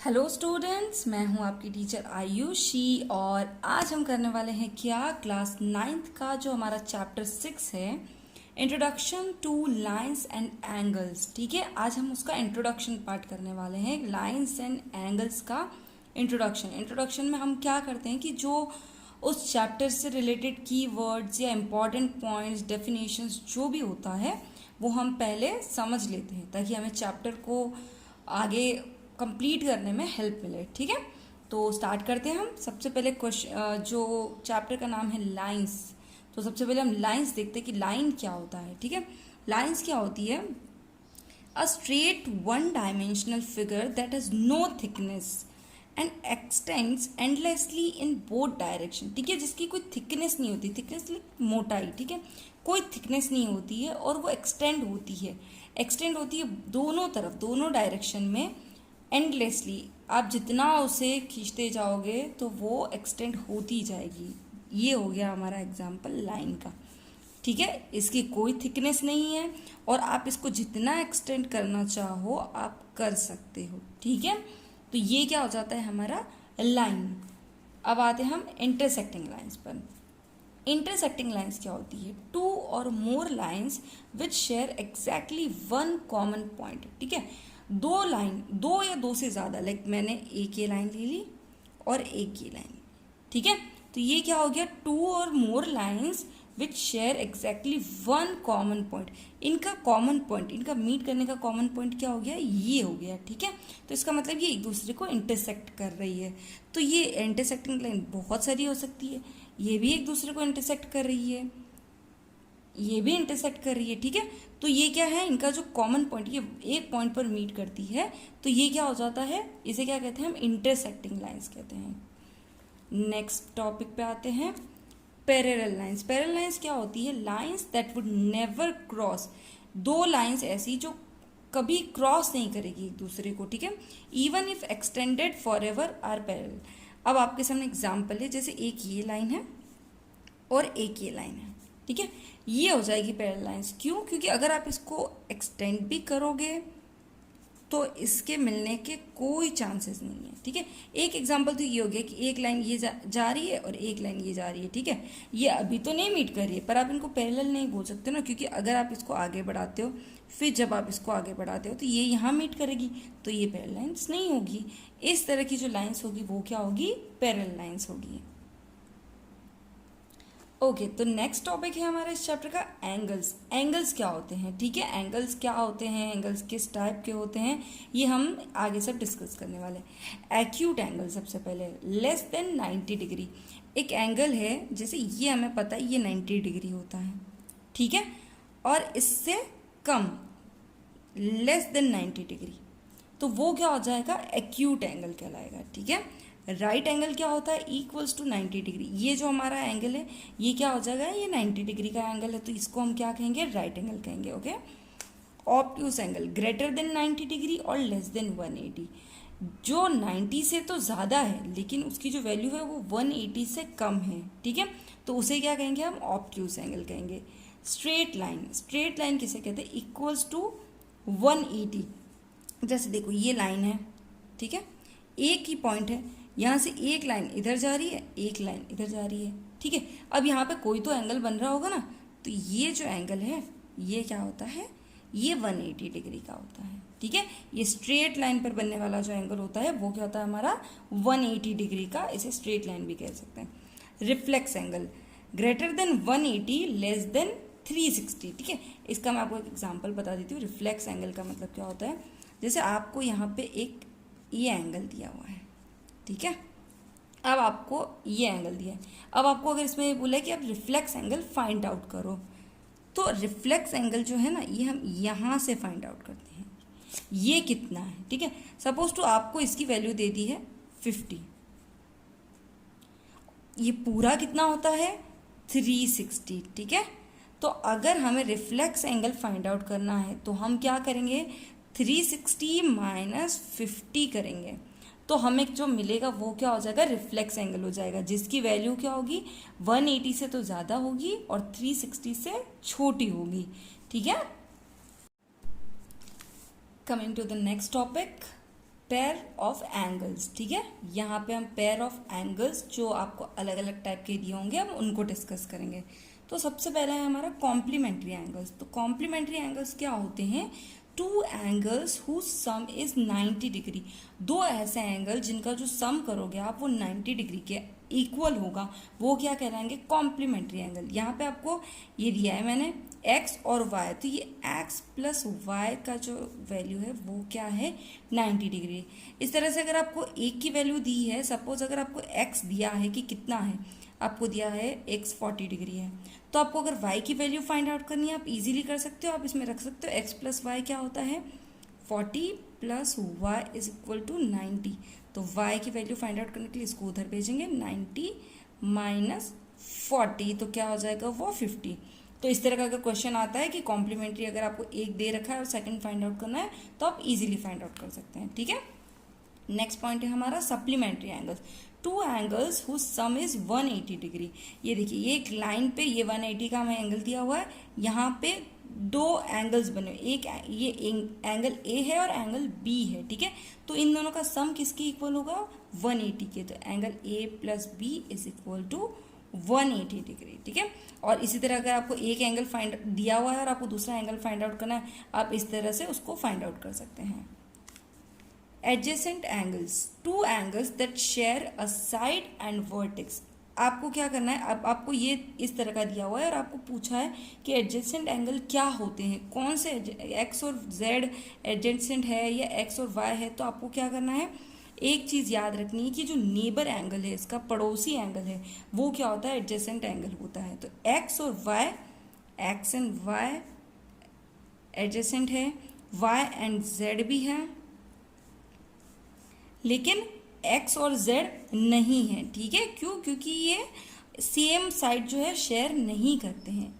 Hello students, मैं हूं आपकी टीचर आयुषी और आज हम करने वाले हैं क्या क्लास 9th का जो हमारा चैप्टर 6 है, introduction two lines and angles. ठीक है, आज हम उसका इंट्रोडक्शन पार्ट करने वाले हैं, लाइंस एंड एंगल्स का इंट्रोडक्शन में हम क्या करते हैं कि जो उस चैप्टर से रिलेटेड कीवर्ड्स या इम्पॉर्टेंट पॉइंट्स, डेफिनेशंस जो भी होता है वो हम पहले समझ लेते हैं ताकि हमें चैप्टर को आगे कंप्लीट करने में हेल्प मिले। ठीक है, तो स्टार्ट करते हैं हम। सबसे पहले क्वेश्चन, जो चैप्टर का नाम है लाइंस, तो सबसे पहले हम लाइंस देखते हैं कि लाइन क्या होता है। ठीक है, लाइंस क्या होती है? A straight one dimensional figure that has no thickness and extends endlessly in both direction. ठीक है, जिसकी कोई थिकनेस नहीं होती, थिकनेस मोटाई, ठीक है, कोई थिकनेस नहीं होती है और वो एक्सटेंड होती है दोनों तरफ, दोनों डायरेक्शन में एंडलेसली। आप जितना उसे खींचते जाओगे तो वो एक्सटेंड होती जाएगी। ये हो गया हमारा एग्जाम्पल लाइन का। ठीक है, इसकी कोई थिकनेस नहीं है और आप इसको जितना एक्सटेंड करना चाहो आप कर सकते हो। ठीक है, तो ये क्या हो जाता है हमारा लाइन। अब आते हैं हम इंटरसेक्टिंग लाइंस पर। इंटरसेक्टिंग लाइंस क्या होती है? Two or more lines which share exactly one common point. ठीक है, दो लाइन, दो या दो से ज़्यादा, लाइक मैंने एक ये लाइन ले ली और एक ये लाइन। ठीक है, तो ये क्या हो गया? Two or more lines which share exactly one common point. इनका कॉमन पॉइंट, इनका मीट करने का कॉमन पॉइंट क्या हो गया? ये हो गया। ठीक है, तो इसका मतलब ये एक दूसरे को इंटरसेक्ट कर रही है। तो ये इंटरसेक्टिंग लाइन बहुत सारी हो सकती है। ये भी एक दूसरे को इंटरसेक्ट कर रही है, ये भी इंटरसेक्ट कर रही है। ठीक है, तो ये क्या है? इनका जो कॉमन पॉइंट, ये एक पॉइंट पर मीट करती है, तो ये क्या हो जाता है? इसे क्या कहते हैं? हम इंटरसेक्टिंग लाइंस कहते हैं। नेक्स्ट टॉपिक पे आते हैं, पैरेलल लाइंस। पैरेलल लाइंस क्या होती है? Lines that would never cross. दो लाइंस ऐसी जो कभी क्रॉस नहीं करेगी एक दूसरे को। ठीक है, even if extended for ever are parallel. अब आपके सामने एग्जाम्पल है, जैसे एक ये लाइन है और एक ये लाइन है। ठीक है, ये हो जाएगी पैरेलल लाइंस। क्यों? क्योंकि अगर आप इसको एक्सटेंड भी करोगे तो इसके मिलने के कोई चांसेस नहीं है। ठीक है, एक एग्जांपल तो ये हो गया कि एक लाइन ये जा रही है और एक लाइन ये जा रही है। ठीक है, ये अभी तो नहीं मीट कर रही है, पर आप इनको पैरेलल नहीं बोल सकते ना, क्योंकि अगर आप इसको आगे बढ़ाते हो, फिर जब आप इसको आगे बढ़ाते हो तो ये यहाँ मीट करेगी, तो ये पैरेलल लाइंस नहीं होगी। इस तरह की जो लाइंस होगी वो क्या होगी? पैरेलल लाइंस होगी। ओके, तो नेक्स्ट टॉपिक है हमारे इस चैप्टर का एंगल्स। एंगल्स क्या होते हैं? ठीक है, एंगल्स क्या होते हैं, एंगल्स किस टाइप के होते हैं, ये हम आगे सब डिस्कस करने वाले हैं। एक्यूट एंगल, सबसे पहले लेस देन 90 डिग्री। एक एंगल है, जैसे ये हमें पता है ये 90 डिग्री होता है। ठीक है, और इससे कम, लेस देन 90 डिग्री, तो वो क्या हो जाएगा? एक्यूट एंगल कहलाएगा। ठीक है, राइट एंगल क्या होता है? Equals to 90 degree. ये जो हमारा एंगल है ये क्या हो जाएगा? ये 90 डिग्री का एंगल है, तो इसको हम क्या कहेंगे? राइट एंगल कहेंगे। Okay, obtuse angle greater than 90 degree और लेस देन 180। जो 90 से तो ज़्यादा है लेकिन उसकी जो वैल्यू है वो 180 से कम है। ठीक है, तो उसे क्या कहेंगे? हम ऑब्ट्यूस एंगल कहेंगे। स्ट्रेट लाइन, स्ट्रेट लाइन किसे कहते हैं? Equals to 180। जैसे देखो ये लाइन है, ठीक है, एक ही पॉइंट है, यहाँ से एक लाइन इधर जा रही है, एक लाइन इधर जा रही है। ठीक है, अब यहाँ पे कोई तो एंगल बन रहा होगा ना, तो ये जो एंगल है ये क्या होता है? ये 180 डिग्री का होता है। ठीक है, ये स्ट्रेट लाइन पर बनने वाला जो एंगल होता है वो क्या होता है? हमारा 180 डिग्री का, इसे स्ट्रेट लाइन भी कह सकते हैं। Reflex angle greater than 180 less than 360। ठीक है, इसका मैं आपको एक एग्जाम्पल बता देती हूँ। रिफ्लेक्स एंगल का मतलब क्या होता है? जैसे आपको यहाँ पे एक ये एंगल दिया हुआ है, ठीक है, अब आपको ये एंगल दिया है। अब आपको अगर इसमें ये बोला है कि आप रिफ्लेक्स एंगल फाइंड आउट करो, तो रिफ्लेक्स एंगल जो है ना ये हम यहाँ से फाइंड आउट करते हैं, ये कितना है। ठीक है, सपोज टू आपको इसकी वैल्यू दे दी है 50, ये पूरा कितना होता है? 360। ठीक है, तो अगर हमें रिफ्लेक्स एंगल फाइंड आउट करना है तो हम क्या करेंगे? 360 माइनस 50 करेंगे, तो हमें जो मिलेगा वो क्या हो जाएगा? रिफ्लेक्स एंगल हो जाएगा, जिसकी वैल्यू क्या होगी? 180 से तो ज़्यादा होगी और 360 से छोटी होगी। ठीक है, coming to the next topic, pair of angles, ठीक है। यहाँ पे हम पेयर ऑफ एंगल्स जो आपको अलग अलग टाइप के दिए होंगे हम उनको डिस्कस करेंगे। तो सबसे पहला है हमारा कॉम्प्लीमेंट्री एंगल्स। तो कॉम्प्लीमेंट्री एंगल्स क्या होते हैं? Two angles whose sum is 90 degree. दो ऐसे एंगल जिनका जो सम करोगे आप वो 90 डिग्री के इक्वल होगा, वो क्या कहलाएंगे? Complementary angle. यहाँ पे आपको ये दिया है मैंने x और y, तो ये x प्लस y का जो वैल्यू है वो क्या है? 90 डिग्री। इस तरह से अगर आपको एक की वैल्यू दी है, सपोज अगर आपको x दिया है कि कितना है, आपको दिया है x 40 डिग्री है, तो आपको अगर y की वैल्यू फाइंड आउट करनी है आप इजीली कर सकते हो। आप इसमें रख सकते हो x प्लस वाई क्या होता है? 40 plus Y is equal to 90। तो y की वैल्यू फाइंड आउट करने के लिए इसको उधर भेजेंगे, 90 माइनस 40 तो क्या हो जाएगा? वो 50। तो इस तरह का अगर क्वेश्चन आता है कि कॉम्प्लीमेंट्री अगर आपको एक दे रखा है और सेकंड फाइंड आउट करना है तो आप इजीली फाइंड आउट कर सकते हैं, ठीक है। नेक्स्ट पॉइंट है हमारा supplementary angles. Two angles whose sum is 180 degree. ये देखिए, ये एक लाइन पे ये 180 का हमें एंगल दिया हुआ है, यहाँ पे दो एंगल्स बने हुए, एक ये एंगल ए है और एंगल बी है, ठीक है। तो इन दोनों का सम किसके इक्वल होगा? 180 के। तो angle A plus B is equal to 180 degree, ठीक है। और इसी तरह अगर आपको एक एंगल फाइंड दिया हुआ है और आपको दूसरा एंगल फाइंड आउट करना है, आप इस तरह से उसको फाइंड आउट कर सकते हैं। Adjacent angles, two angles that share a side and vertex. आपको क्या करना है, अब आपको ये इस तरह का दिया हुआ है और आपको पूछा है कि एडजेसेंट एंगल क्या होते हैं, कौन से एक्स और जेड एडजेसेंट है या एक्स और वाई है। तो आपको क्या करना है, एक चीज़ याद रखनी है कि जो नेबर एंगल है, इसका पड़ोसी एंगल है, वो क्या होता है? एडजेसेंट एंगल होता है। तो एक्स और Y, X and Y adjacent है, वाई एंड जेड भी है, लेकिन x और z नहीं है, ठीक है। क्यों? क्योंकि ये सेम साइड जो है शेयर नहीं करते हैं।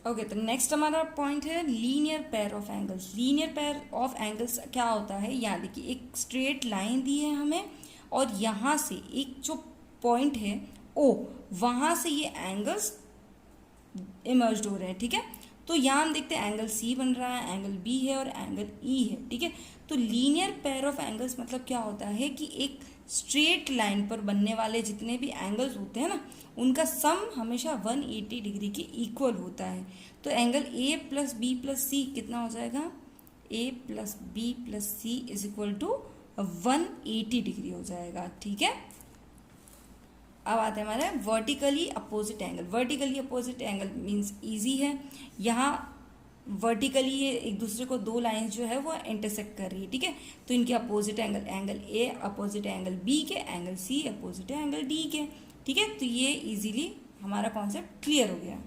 ओके, तो नेक्स्ट हमारा पॉइंट है linear pair of angles. Linear pair of angles क्या होता है? यहाँ देखिए, एक स्ट्रेट लाइन दी है हमें और यहाँ से एक जो पॉइंट है O, वहाँ से ये एंगल्स इमर्ज हो रहे हैं, ठीक है। तो यहाँ हम देखते हैं एंगल C बन रहा है, एंगल B है और एंगल E है, ठीक है। तो लीनियर पेयर ऑफ एंगल्स मतलब क्या होता है कि एक स्ट्रेट लाइन पर बनने वाले जितने भी एंगल्स होते हैं ना, उनका सम हमेशा 180 डिग्री के इक्वल होता है। तो angle A plus B plus C कितना हो जाएगा? A plus B plus C is equal to 180 degree हो जाएगा, ठीक है। अब आते हैं हमारे vertically opposite angle. Vertically opposite angle means easy है। यहाँ वर्टिकली ये एक दूसरे को दो लाइंस जो है वो इंटरसेक्ट कर रही है, ठीक है। तो इनके opposite angle, angle A opposite angle B के, angle C opposite angle D के, ठीक है। तो ये इजीली हमारा कॉन्सेप्ट क्लियर हो गया।